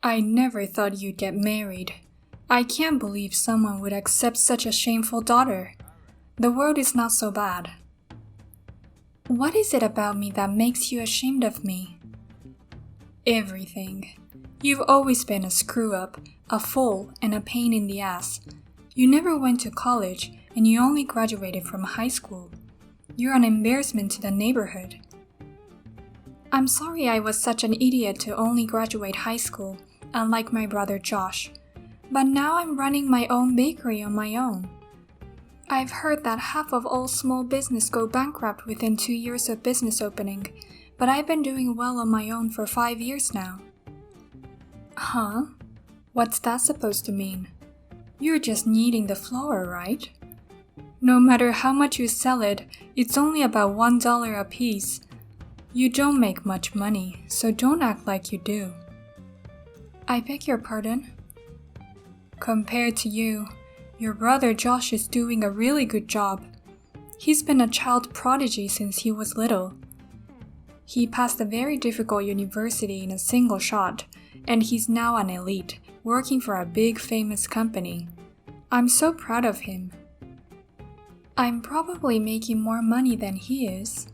I never thought you'd get married. I can't believe someone would accept such a shameful daughter. The world is not so bad. What is it about me that makes you ashamed of me? Everything. You've always been a screw-up, a fool, and a pain in the ass. You never went to college, and you only graduated from high school. You're an embarrassment to the neighborhood. I'm sorry I was such an idiot to only graduate high school, unlike my brother Josh. But now I'm running my own bakery on my own. I've heard that half of all small business go bankrupt within 2 years of business opening, but I've been doing well on my own for 5 years now. Huh? What's that supposed to mean? You're just kneading the flour, right? No matter how much you sell it, it's only about $1 a piece. You don't make much money, so don't act like you do. I beg your pardon? Compared to you, your brother Josh is doing a really good job. He's been a child prodigy since he was little. He passed a very difficult university in a single shot, and he's now an elite, working for a big famous company. I'm so proud of him. I'm probably making more money than he is.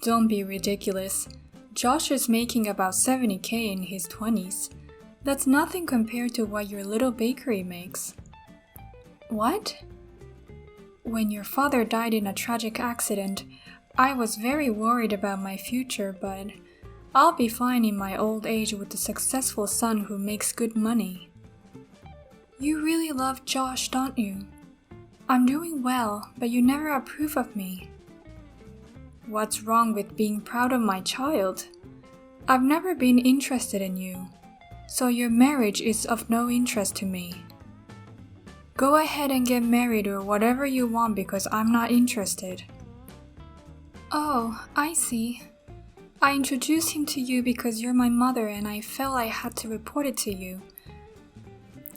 Don't be ridiculous. Josh is making about $70,000 in his 20s. That's nothing compared to what your little bakery makes. What? When your father died in a tragic accident, I was very worried about my future, but I'll be fine in my old age with a successful son who makes good money. You really love Josh, don't you? I'm doing well, but you never approve of me. What's wrong with being proud of my child? I've never been interested in you, so your marriage is of no interest to me. Go ahead and get married or whatever you want because I'm not interested. Oh, I see. I introduced him to you because you're my mother and I felt I had to report it to you.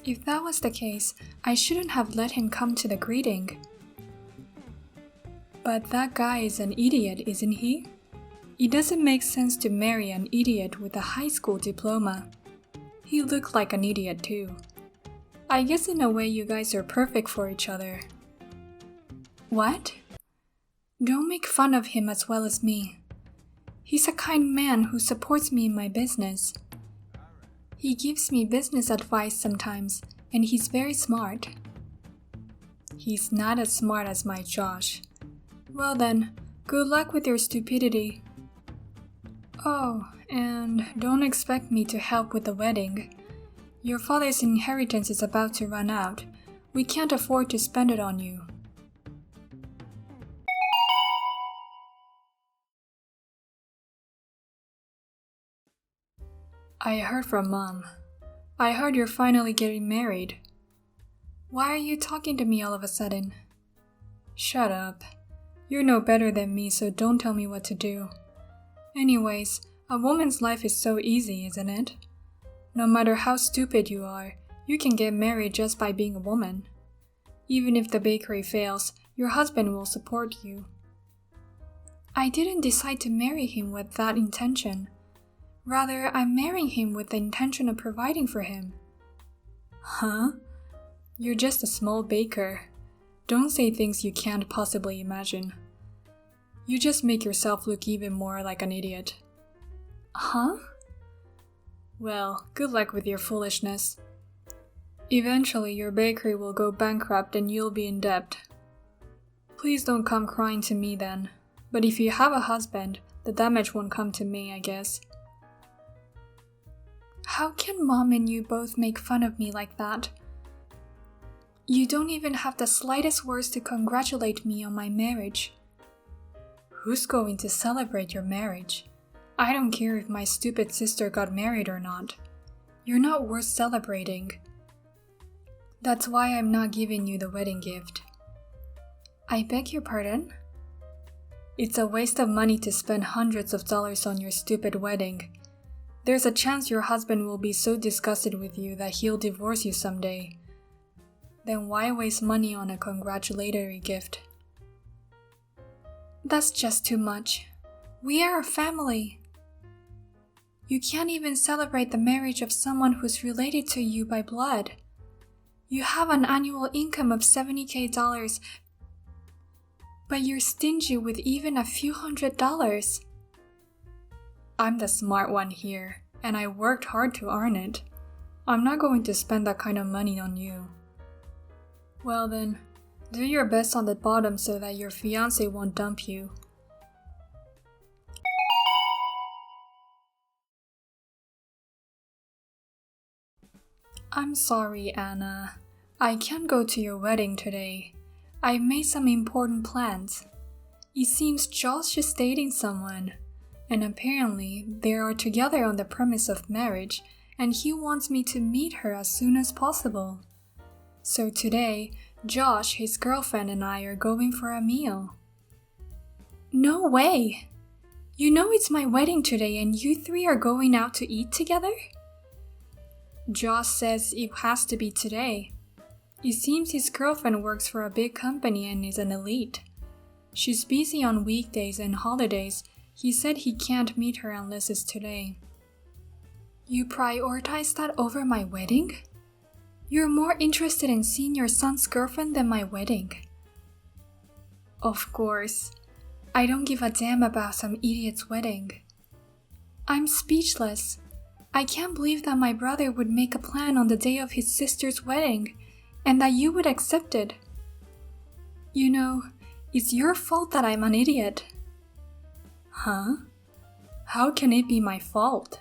If that was the case, I shouldn't have let him come to the greeting. But that guy is an idiot, isn't he? It doesn't make sense to marry an idiot with a high school diploma. He looked like an idiot too. I guess in a way you guys are perfect for each other. What? Don't make fun of him as well as me. He's a kind man who supports me in my business. He gives me business advice sometimes, and he's very smart. He's not as smart as my Josh. Well then, good luck with your stupidity. Oh, and don't expect me to help with the wedding. Your father's inheritance is about to run out. We can't afford to spend it on you. I heard from Mom. I heard you're finally getting married. Why are you talking to me all of a sudden? Shut up. You're no better than me, so don't tell me what to do. Anyways, a woman's life is so easy, isn't it? No matter how stupid you are, you can get married just by being a woman. Even if the bakery fails, your husband will support you. I didn't decide to marry him with that intention. Rather, I'm marrying him with the intention of providing for him. Huh? You're just a small baker. Don't say things you can't possibly imagine. You just make yourself look even more like an idiot. Huh? Well, good luck with your foolishness. Eventually, your bakery will go bankrupt and you'll be in debt. Please don't come crying to me then. But if you have a husband, the damage won't come to me, I guess. How can Mom and you both make fun of me like that? You don't even have the slightest words to congratulate me on my marriage. Who's going to celebrate your marriage? I don't care if my stupid sister got married or not. You're not worth celebrating. That's why I'm not giving you the wedding gift. I beg your pardon? It's a waste of money to spend hundreds of dollars on your stupid wedding. There's a chance your husband will be so disgusted with you that he'll divorce you someday. Then why waste money on a congratulatory gift? That's just too much. We are a family. You can't even celebrate the marriage of someone who's related to you by blood. You have an annual income of $70,000, but you're stingy with even a few $100s. I'm the smart one here, and I worked hard to earn it. I'm not going to spend that kind of money on you. Well then, do your best on the bottom so that your fiancé won't dump you. I'm sorry, Anna. I can't go to your wedding today. I've made some important plans. It seems Josh is dating someone, and apparently they are together on the premise of marriage, and he wants me to meet her as soon as possible. So today, Josh, his girlfriend, and I are going for a meal. No way! You know it's my wedding today and you three are going out to eat together? Josh says it has to be today. It seems his girlfriend works for a big company and is an elite. She's busy on weekdays and holidays. He said he can't meet her unless it's today. You prioritize that over my wedding? You're more interested in seeing your son's girlfriend than my wedding. Of course. I don't give a damn about some idiot's wedding. I'm speechless. I can't believe that my brother would make a plan on the day of his sister's wedding, and that you would accept it. You know, it's your fault that I'm an idiot. Huh? How can it be my fault?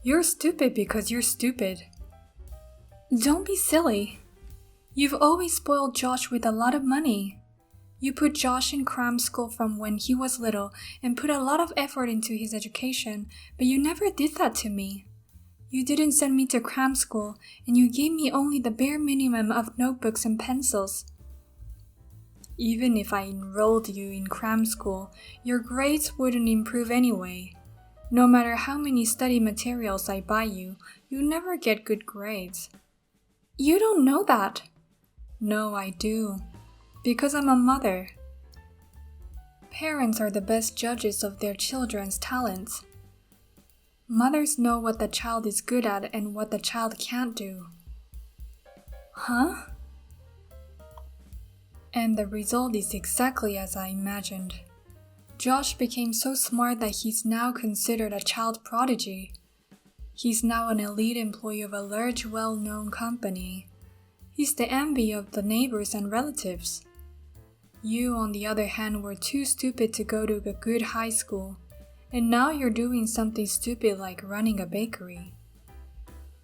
You're stupid because you're stupid. Don't be silly. You've always spoiled Josh with a lot of money. You put Josh in cram school from when he was little and put a lot of effort into his education, but you never did that to me. You didn't send me to cram school, and you gave me only the bare minimum of notebooks and pencils. Even if I enrolled you in cram school, your grades wouldn't improve anyway. No matter how many study materials I buy you, you never get good grades. You don't know that. No, I do. Because I'm a mother. Parents are the best judges of their children's talents. Mothers know what the child is good at and what the child can't do. Huh? And the result is exactly as I imagined. Josh became so smart that he's now considered a child prodigy. He's now an elite employee of a large, well-known company. He's the envy of the neighbors and relatives. You, on the other hand, were too stupid to go to a good high school. And now you're doing something stupid like running a bakery.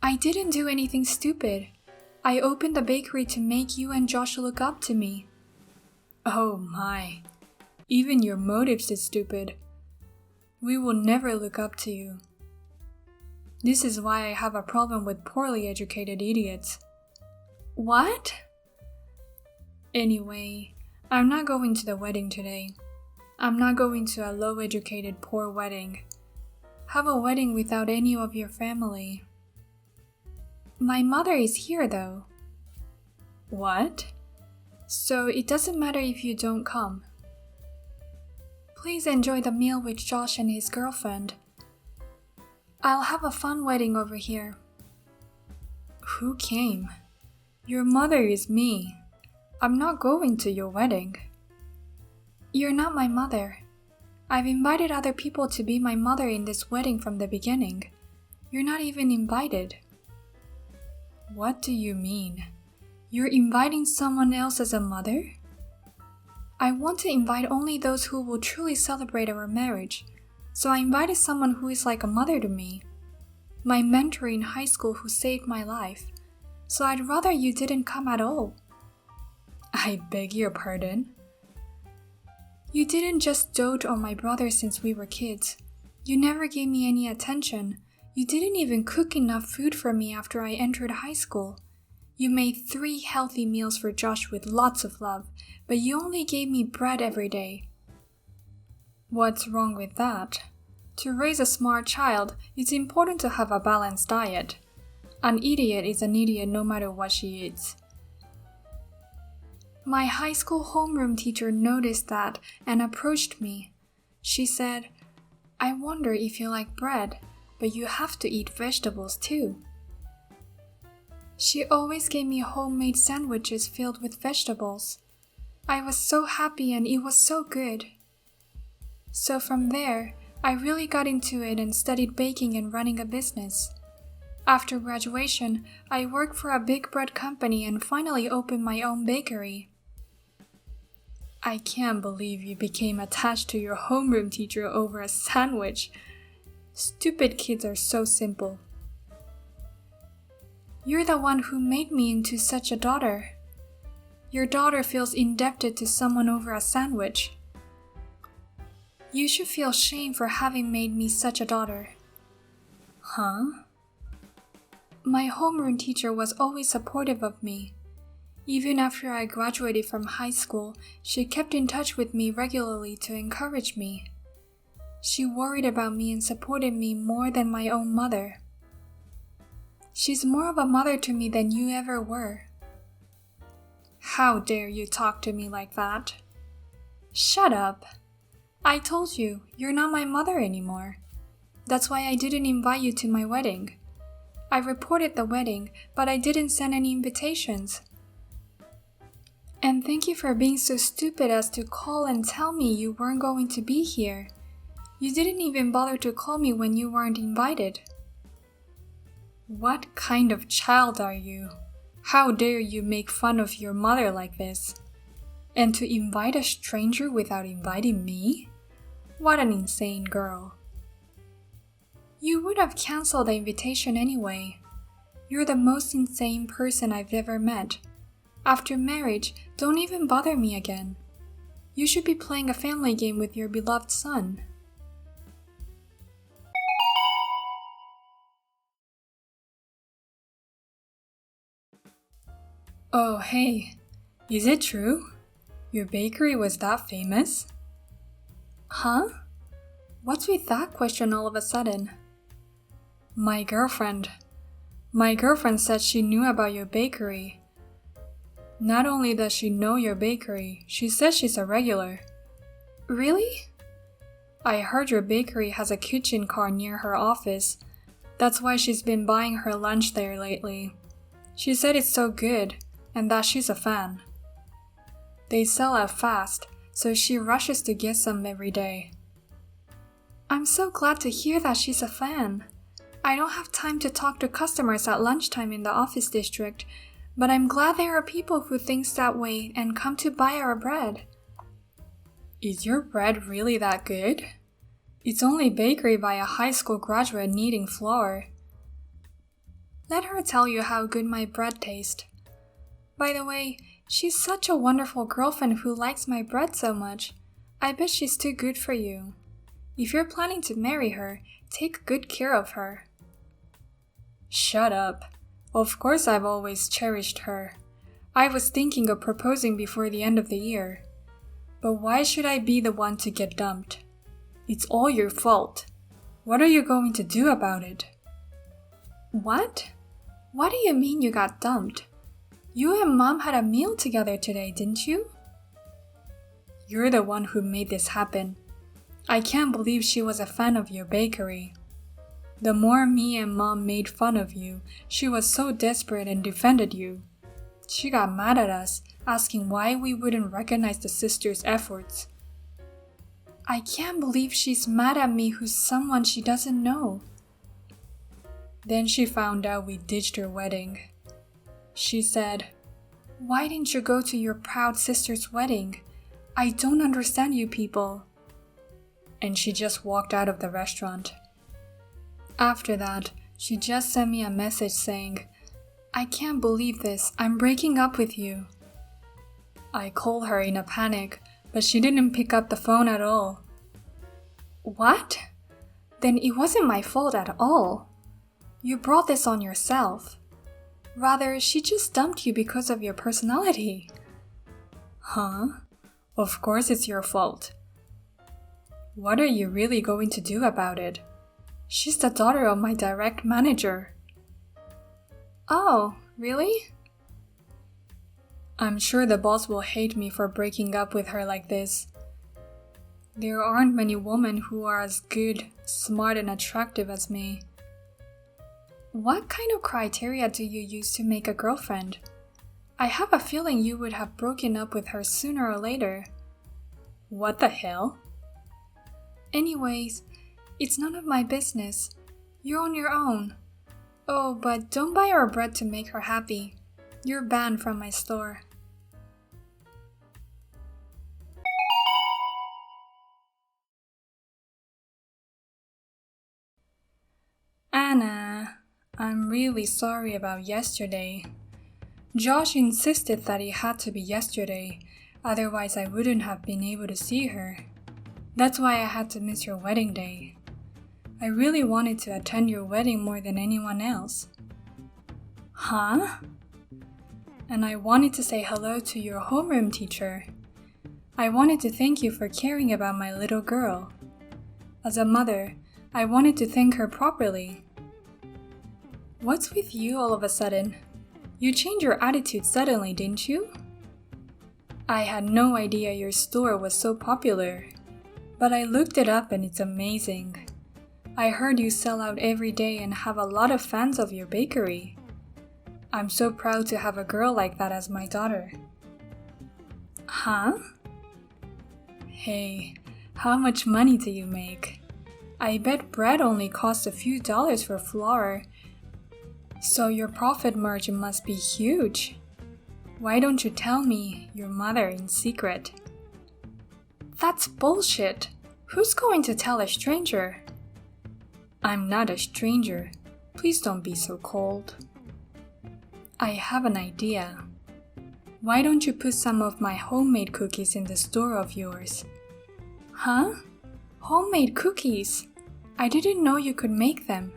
I didn't do anything stupid. I opened the bakery to make you and Josh look up to me. Oh my. Even your motives is stupid. We will never look up to you. This is why I have a problem with poorly educated idiots. What? Anyway, I'm not going to the wedding today. I'm not going to a low-educated, poor wedding. Have a wedding without any of your family. My mother is here, though. What? So it doesn't matter if you don't come. Please enjoy the meal with Josh and his girlfriend. I'll have a fun wedding over here. Who came? Your mother is me. I'm not going to your wedding. You're not my mother. I've invited other people to be my mother in this wedding from the beginning. You're not even invited. What do you mean? You're inviting someone else as a mother? I want to invite only those who will truly celebrate our marriage, so I invited someone who is like a mother to me. My mentor in high school who saved my life, so I'd rather you didn't come at all. I beg your pardon? You didn't just dote on my brother since we were kids. You never gave me any attention. You didn't even cook enough food for me after I entered high school. You made 3 healthy meals for Josh with lots of love, but you only gave me bread every day. What's wrong with that? To raise a smart child, it's important to have a balanced diet. An idiot is an idiot no matter what she eats. My high school homeroom teacher noticed that and approached me. She said, I wonder if you like bread. but you have to eat vegetables too. She always gave me homemade sandwiches filled with vegetables. I was so happy and it was so good. So from there, I really got into it and studied baking and running a business. After graduation, I worked for a big bread company and finally opened my own bakery. I can't believe you became attached to your homeroom teacher over a sandwich. Stupid kids are so simple. You're the one who made me into such a daughter. Your daughter feels indebted to someone over a sandwich. You should feel shame for having made me such a daughter. Huh? My homeroom teacher was always supportive of me. Even after I graduated from high school, she kept in touch with me regularly to encourage me. She worried about me and supported me more than my own mother. She's more of a mother to me than you ever were. How dare you talk to me like that? Shut up. I told you, you're not my mother anymore. That's why I didn't invite you to my wedding. I reported the wedding, but I didn't send any invitations. And thank you for being so stupid as to call and tell me you weren't going to be here. You didn't even bother to call me when you weren't invited. What kind of child are you? How dare you make fun of your mother like this? And to invite a stranger without inviting me? What an insane girl. You would have canceled the invitation anyway. You're the most insane person I've ever met. After marriage, don't even bother me again. You should be playing a family game with your beloved son. Oh, hey. Is it true? Your bakery was that famous? Huh? What's with that question all of a sudden? My girlfriend said she knew about your bakery. Not only does she know your bakery, she says she's a regular. Really? I heard your bakery has a kitchen car near her office. That's why she's been buying her lunch there lately. She said it's so good, and that she's a fan. They sell out fast, so she rushes to get some every day. I'm so glad to hear that she's a fan. I don't have time to talk to customers at lunchtime in the office district, but I'm glad there are people who think that way and come to buy our bread. Is your bread really that good? It's only bakery by a high school graduate needing flour. Let her tell you how good my bread tastes. By the way, she's such a wonderful girlfriend who likes my bread so much. I bet she's too good for you. If you're planning to marry her, take good care of her. Shut up. Of course I've always cherished her. I was thinking of proposing before the end of the year. But why should I be the one to get dumped? It's all your fault. What are you going to do about it? What? What do you mean you got dumped? You and Mom had a meal together today, didn't you? You're the one who made this happen. I can't believe she was a fan of your bakery. The more me and Mom made fun of you, she was so desperate and defended you. She got mad at us, asking why we wouldn't recognize the sisters' efforts. I can't believe she's mad at me who's someone she doesn't know. Then she found out we ditched her wedding. She said, "Why didn't you go to your proud sister's wedding? I don't understand you people." And she just walked out of the restaurant. After that, she just sent me a message saying, "I can't believe this, I'm breaking up with you." I called her in a panic, but she didn't pick up the phone at all. What? Then it wasn't my fault at all. You brought this on yourself. Rather, she just dumped you because of your personality. Huh? Of course it's your fault. What are you really going to do about it? She's the daughter of my direct manager. Oh, really? I'm sure the boss will hate me for breaking up with her like this. There aren't many women who are as good, smart, and attractive as me. What kind of criteria do you use to make a girlfriend? I have a feeling you would have broken up with her sooner or later. What the hell? Anyways, it's none of my business. You're on your own. Oh, but don't buy her bread to make her happy. You're banned from my store. Anna, I'm really sorry about yesterday. Josh insisted that it had to be yesterday, otherwise I wouldn't have been able to see her. That's why I had to miss your wedding day. I really wanted to attend your wedding more than anyone else. Huh? And I wanted to say hello to your homeroom teacher. I wanted to thank you for caring about my little girl. As a mother, I wanted to thank her properly. What's with you all of a sudden? You changed your attitude suddenly, didn't you? I had no idea your store was so popular, but I looked it up and it's amazing. I heard you sell out every day and have a lot of fans of your bakery. I'm so proud to have a girl like that as my daughter. Huh? Hey, how much money do you make? I bet bread only costs a few dollars for flour, so your profit margin must be huge. Why don't you tell me, your mother, in secret? That's bullshit. Who's going to tell a stranger? I'm not a stranger. Please don't be so cold. I have an idea. Why don't you put some of my homemade cookies in the store of yours? Huh? Homemade cookies? I didn't know you could make them.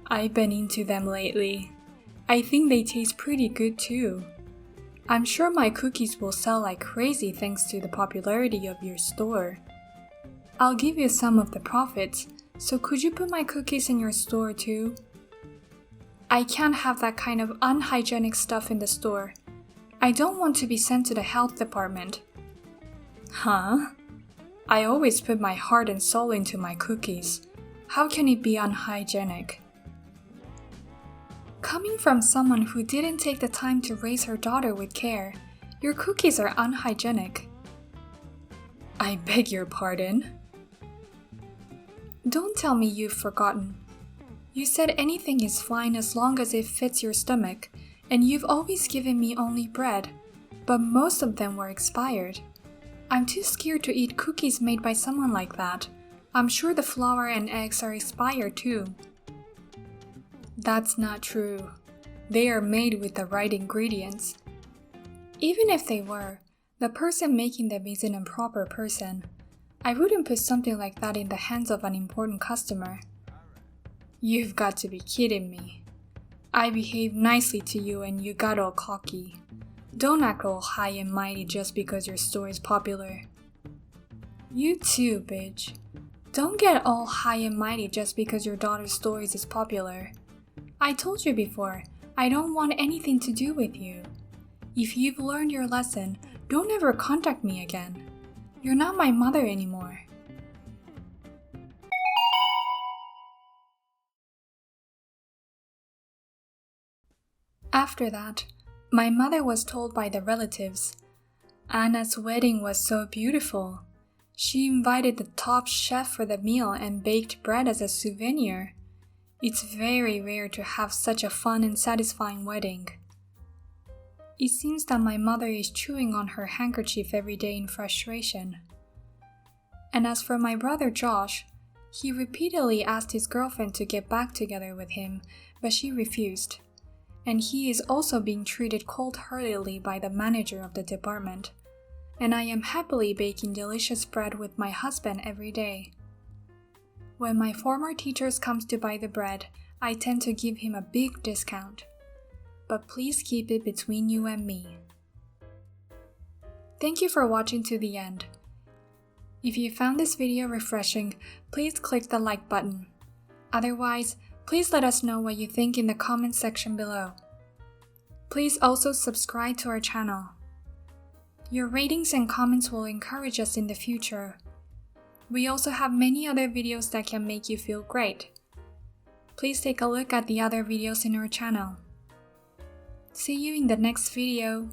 I've been into them lately. I think they taste pretty good too. I'm sure my cookies will sell like crazy thanks to the popularity of your store. I'll give you some of the profits, so could you put my cookies in your store too? I can't have that kind of unhygienic stuff in the store. I don't want to be sent to the health department. Huh? I always put my heart and soul into my cookies. How can it be unhygienic? Coming from someone who didn't take the time to raise her daughter with care, your cookies are unhygienic. I beg your pardon? Don't tell me you've forgotten. You said anything is fine as long as it fits your stomach, and you've always given me only bread, but most of them were expired. I'm too scared to eat cookies made by someone like that. I'm sure the flour and eggs are expired too. That's not true. They are made with the right ingredients. Even if they were, the person making them is an improper person. I wouldn't put something like that in the hands of an important customer. You've got to be kidding me. I behaved nicely to you and you got all cocky. Don't act all high and mighty just because your store is popular. You too, bitch. Don't get all high and mighty just because your daughter's store is popular. I told you before, I don't want anything to do with you. If you've learned your lesson, don't ever contact me again. You're not my mother anymore. After that, my mother was told by the relatives, Anna's wedding was so beautiful. She invited the top chef for the meal and baked bread as a souvenir. It's very rare to have such a fun and satisfying wedding. It seems that my mother is chewing on her handkerchief every day in frustration. And as for my brother Josh, he repeatedly asked his girlfriend to get back together with him, but she refused. And he is also being treated cold-heartedly by the manager of the department. And I am happily baking delicious bread with my husband every day. When my former teacher comes to buy the bread, I tend to give him a big discount. But please keep it between you and me. Thank you for watching to the end. If you found this video refreshing, please click the like button. Otherwise, please let us know what you think in the comments section below. Please also subscribe to our channel. Your ratings and comments will encourage us in the future. We also have many other videos that can make you feel great. Please take a look at the other videos in our channel. See you in the next video.